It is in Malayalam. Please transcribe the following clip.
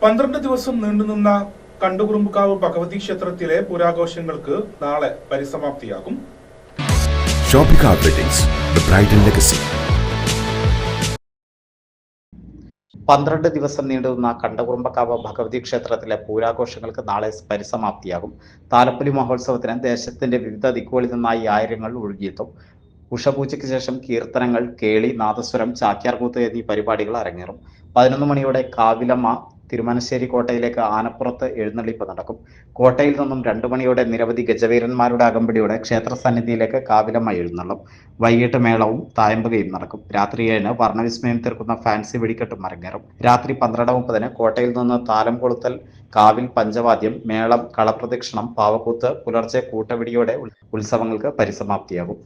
12 ദിവസം നീണ്ടുനിന്ന കണ്ടുകുറുമ്പുകാവ് ഭഗവതി ക്ഷേത്രത്തിലെ പുരാഘോഷങ്ങൾക്ക് നാളെ പരിസമാപ്തിയാകും. Shobhika Weddings, the bridal legacy. 12 ദിവസം നീണ്ടുനിന്ന കണ്ടകുറുമ്പക്കാവ് ഭഗവതി ക്ഷേത്രത്തിലെ പൂരാഘോഷങ്ങൾക്ക് നാളെ പരിസമാപ്തിയാകും. താലപ്പൊലി മഹോത്സവത്തിന് ദേശത്തിന്റെ വിവിധ ദിക്കുകളിൽ നിന്നായി ആയിരങ്ങൾ ഒഴുകിയെത്തും. ഉഷപൂജയ്ക്ക് ശേഷം കീർത്തനങ്ങൾ, കേളി, നാദസ്വരം, ചാക്യാർകൂത്ത് എന്നീ പരിപാടികൾ അരങ്ങേറും. 11 മണിയോടെ കാവിലമ്മ തിരുമനശ്ശേരി കോട്ടയിലേക്ക് ആനപ്പുറത്ത് എഴുന്നള്ളിപ്പ് നടക്കും. കോട്ടയിൽ നിന്നും 2 മണിയോടെ നിരവധി ഗജവീരന്മാരുടെ അകമ്പടിയോടെ ക്ഷേത്ര സന്നിധിയിലേക്ക് കാവിലമ്മ എഴുന്നള്ളും. വൈകിട്ട് മേളവും തായമ്പകയും നടക്കും. രാത്രി 7 വർണ്ണവിസ്മയം തീർക്കുന്ന ഫാൻസി വെടിക്കെട്ടും അരങ്ങേറും. രാത്രി 12:30 കോട്ടയിൽ നിന്ന് താലം കൊളുത്തൽ, കാവിൽ പഞ്ചവാദ്യം, മേളം, കളപ്രദക്ഷിണം, പാവക്കൂത്ത്, പുലർച്ചെ കൂട്ടവിടിയോടെ ഉത്സവങ്ങൾക്ക് പരിസമാപ്തിയാകും.